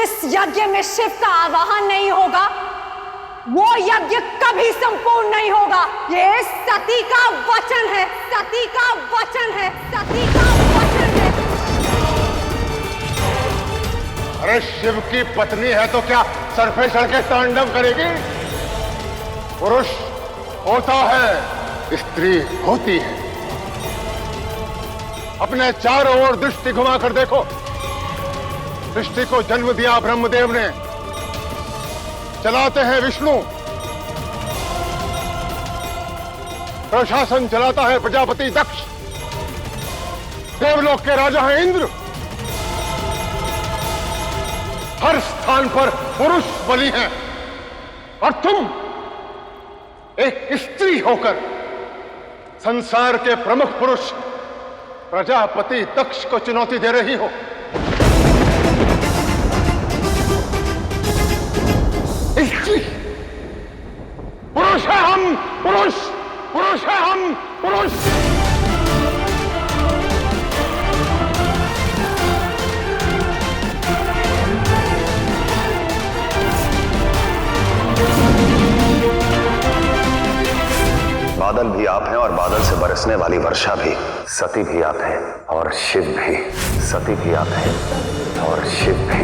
जिस यज्ञ में शिव का आवाहन नहीं होगा वो यज्ञ कभी संपूर्ण नहीं होगा। ये सती का वचन है, सती का वचन है, सती का वचन है। अरे शिव की पत्नी है तो क्या सर पे चढ़ के तांडव करेगी? पुरुष होता है, स्त्री होती है। अपने चारों ओर दृष्टि घुमाकर देखो। सृष्टि को जन्म दिया ब्रह्मदेव ने, चलाते हैं विष्णु, प्रशासन चलाता है प्रजापति दक्ष, देवलोक के राजा हैं इंद्र। हर स्थान पर पुरुष बली हैं और तुम एक स्त्री होकर संसार के प्रमुख पुरुष प्रजापति दक्ष को चुनौती दे रही हो। स्त्री पुरुष है हम, पुरुष पुरुष है हम, पुरुष। बादल भी आप हैं और बादल से बरसने वाली वर्षा भी। सती भी आप हैं और शिव भी। सती भी आप हैं और शिव भी।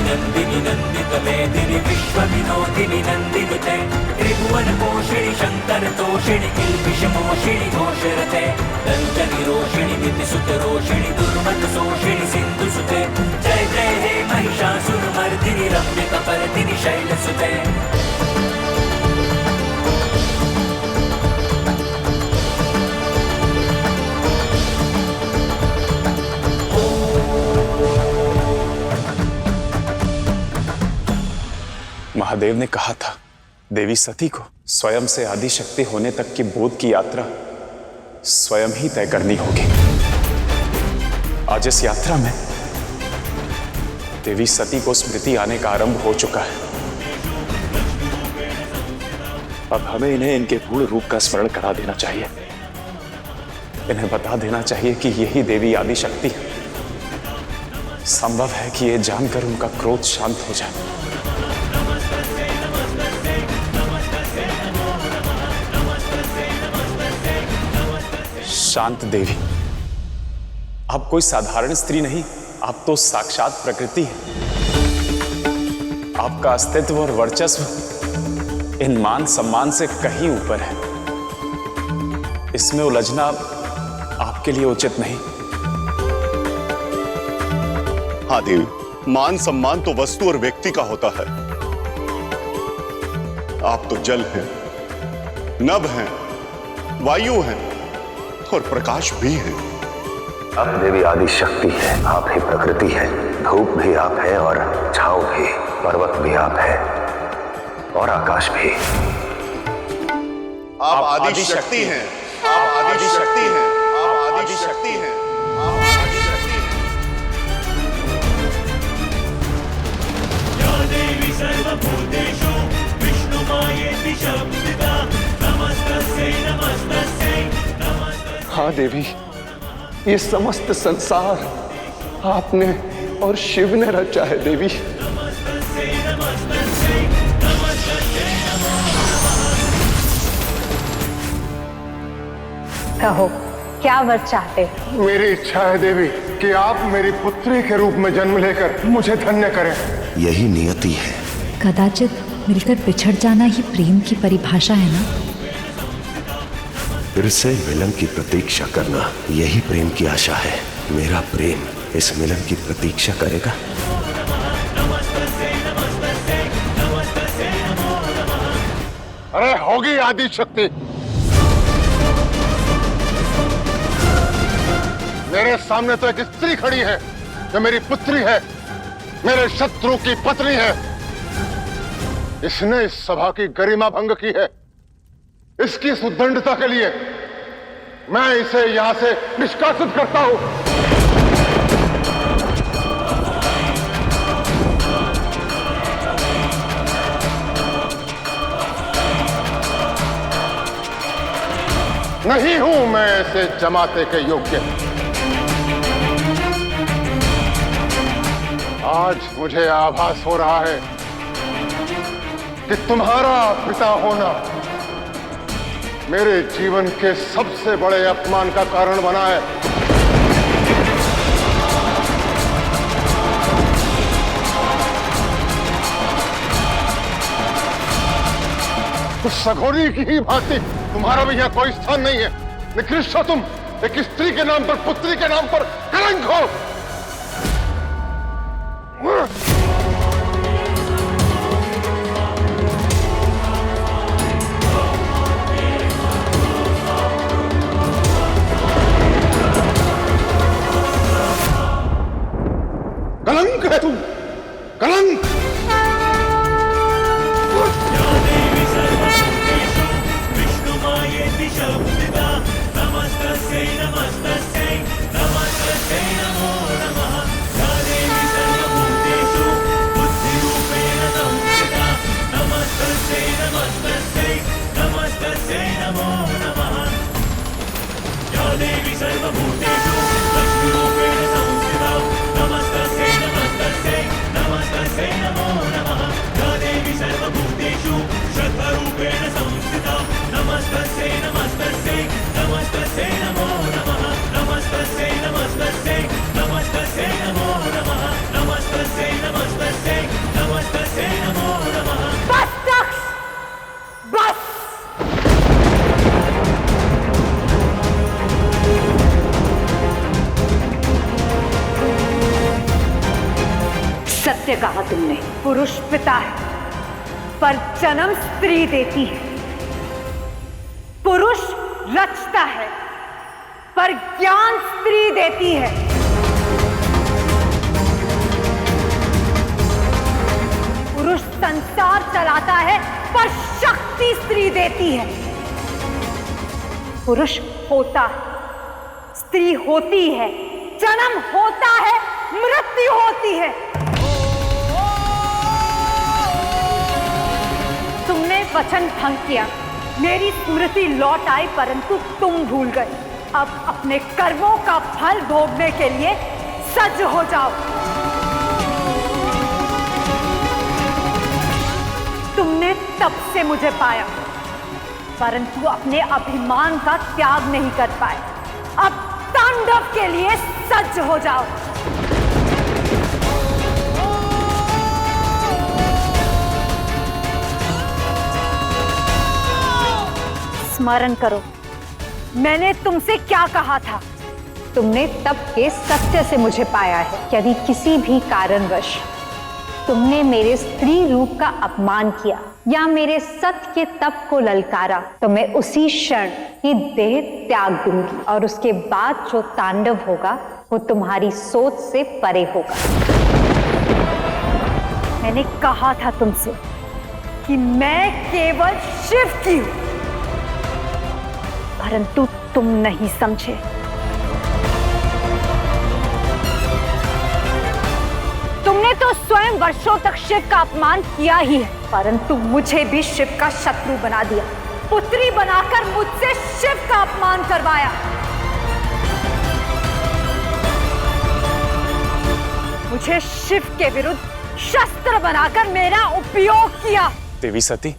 नंदिनी नंदित मेदिनी विश्व विनोदिनी नंदिनुते त्रिभुवन पोषिणी शंकर तोषिणी किल्बिष मोषिणी घोषरते दंतनि रोषिणी नितिसुत रोषिणी दुर्मत सोषिणी सिंधु सुते जय जय हे महिषासुर मर्दिनी रम्य कपर्दिनी शैलसुते। महादेव ने कहा था देवी सती को स्वयं से आदि शक्ति होने तक की बोध की यात्रा स्वयं ही तय करनी होगी। आज इस यात्रा में देवी सती को स्मृति आने का आरंभ हो चुका है। अब हमें इन्हें इनके पूर्ण रूप का स्मरण करा देना चाहिए। इन्हें बता देना चाहिए कि यही देवी आदि शक्ति है। संभव है कि यह जानकर उनका क्रोध शांत हो जाए। शांत देवी, आप कोई साधारण स्त्री नहीं, आप तो साक्षात प्रकृति हैं। आपका अस्तित्व और वर्चस्व इन मान सम्मान से कहीं ऊपर है। इसमें उलझना आपके लिए उचित नहीं। हाँ देवी, मान सम्मान तो वस्तु और व्यक्ति का होता है। आप तो जल हैं, नभ हैं, वायु हैं और प्रकाश भी है। आप देवी आदि शक्ति है, आप ही प्रकृति है। धूप भी आप है और छांव भी, पर्वत भी आप है और आकाश भी। आप आदि शक्ति हैं, आप आदि शक्ति हैं, आप आदि शक्ति हैं, आप आदि शक्ति हैं। या देवी सर्वभूतेषु विष्णुमायेति शब्दिता नमस्तस्यै नमस्तस्यै। हाँ देवी, ये समस्त संसार आपने और शिव ने रचा है देवी। कहो क्या वर चाहते हो? मेरी इच्छा है देवी कि आप मेरी पुत्री के रूप में जन्म लेकर मुझे धन्य करें। यही नियति है। कदाचित मिलकर बिछड़ जाना ही प्रेम की परिभाषा है ना? फिर से मिलन की प्रतीक्षा करना, यही प्रेम की आशा है। मेरा प्रेम इस मिलन की प्रतीक्षा करेगा। अरे होगी आदि शक्ति। मेरे सामने तो एक स्त्री खड़ी है जो मेरी पुत्री है, मेरे शत्रु की पत्नी है। इसने इस सभा की गरिमा भंग की है। इसकी सुदंडता के लिए मैं इसे यहां से निष्कासित करता हूं। नहीं हूं मैं ऐसे जमाते के योग्य। आज मुझे आभास हो रहा है कि तुम्हारा पिता होना मेरे जीवन के सबसे बड़े अपमान का कारण बना है। उस सघोरी की ही भांति तुम्हारा भी यहाँ कोई स्थान नहीं है। निकृष्ट हो तुम, एक स्त्री के नाम पर, पुत्री के नाम पर कलंक हो। कलंक है तुम, कलंक। सत्य कहा तुमने। पुरुष पिता है पर जन्म स्त्री देती है। पुरुष रचता है पर ज्ञान स्त्री देती है। पुरुष संसार चलाता है पर शक्ति स्त्री देती है। पुरुष होता है, स्त्री होती है, जन्म होता है, मृत्यु होती है। तुमने वचन भंग किया, मेरी स्मृति लौट आई, परंतु तुम भूल गए। अब अपने कर्मों का फल भोगने के लिए सज्ज हो जाओ। तुमने तब से मुझे पाया, परंतु अपने अभिमान का त्याग नहीं कर पाए। अब तांडव के लिए सज्ज हो जाओ। स्मरण करो, मैंने तुमसे क्या कहा था। तुमने तब के सत्य से मुझे पाया है। यदि किसी भी कारणवश तुमने मेरे स्त्री रूप का अपमान किया या मेरे सत्य के तप को ललकारा, तो मैं उसी क्षण ही देह त्याग दूंगी और उसके बाद जो तांडव होगा वो तुम्हारी सोच से परे होगा। मैंने कहा था तुमसे कि मैं केवल शिव की हूं, परंतु तुम नहीं समझे। तुमने तो स्वयं वर्षों तक शिव का अपमान किया ही है, परंतु मुझे भी शिव का शत्रु बना दिया। पुत्री बनाकर मुझसे शिव का अपमान करवाया। मुझे शिव के विरुद्ध शस्त्र बनाकर मेरा उपयोग किया। देवी सती,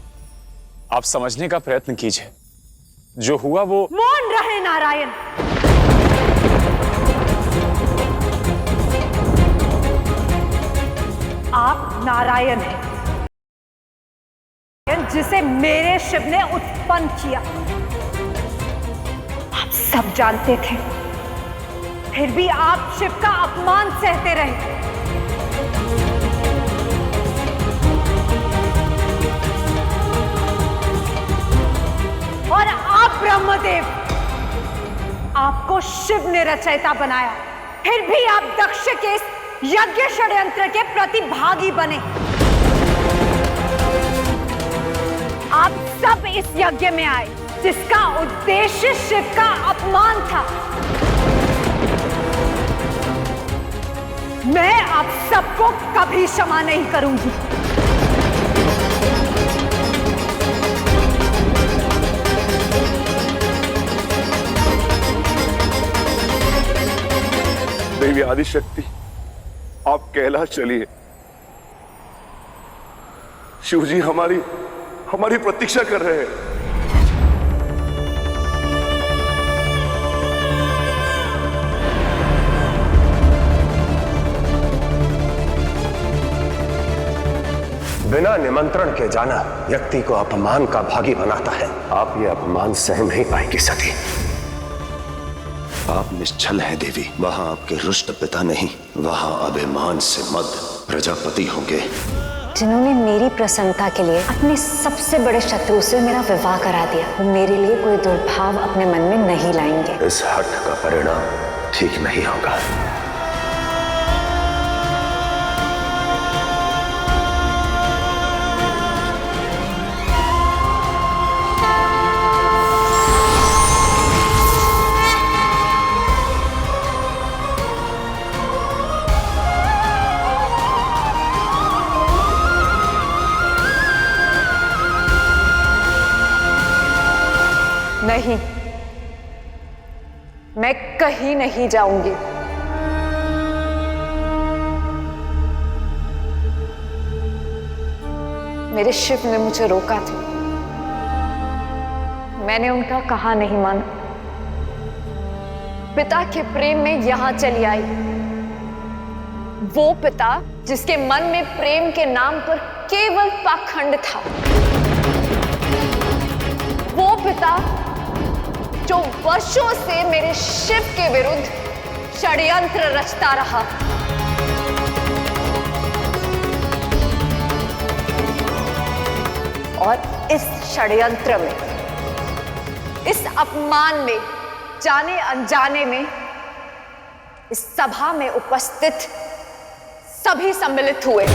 आप समझने का प्रयत्न कीजिए। जो हुआ वो। मौन रहे नारायण। आप नारायण हैं, जिसे मेरे शिव ने उत्पन्न किया। आप सब जानते थे, फिर भी आप शिव का अपमान सहते रहे। और आप ब्रह्मदेव, आपको शिव ने रचयिता बनाया, फिर भी आप दक्ष के इस यज्ञ षड्यंत्र के प्रतिभागी बने। आप सब इस यज्ञ में आए जिसका उद्देश्य शिव का अपमान था। मैं आप सबको कभी क्षमा नहीं करूंगी। देवी आदिशक्ति, आप कैलाश चलिए। शिव जी हमारी प्रतीक्षा कर रहे हैं। बिना निमंत्रण के जाना व्यक्ति को अपमान का भागी बनाता है। आप ये अपमान सह नहीं पाएंगी सती। आप निश्चल हैं देवी। वहां आपके रुष्ट पिता नहीं, वहां अभिमान से मद प्रजापति होंगे, जिन्होंने मेरी प्रसन्नता के लिए अपने सबसे बड़े शत्रु से मेरा विवाह करा दिया। वो मेरे लिए कोई दुर्भाव अपने मन में नहीं लाएंगे। इस हठ का परिणाम ठीक नहीं होगा। नहीं, मैं कहीं नहीं जाऊंगी। मेरे शिव ने मुझे रोका था, मैंने उनका कहा नहीं माना। पिता के प्रेम में यहां चली आई, वो पिता जिसके मन में प्रेम के नाम पर केवल पाखंड था, वो पिता जो वर्षों से मेरे शिव के विरुद्ध षड्यंत्र रचता रहा। और इस षड्यंत्र में, इस अपमान में, जाने अनजाने में, इस सभा में उपस्थित सभी सम्मिलित हुए।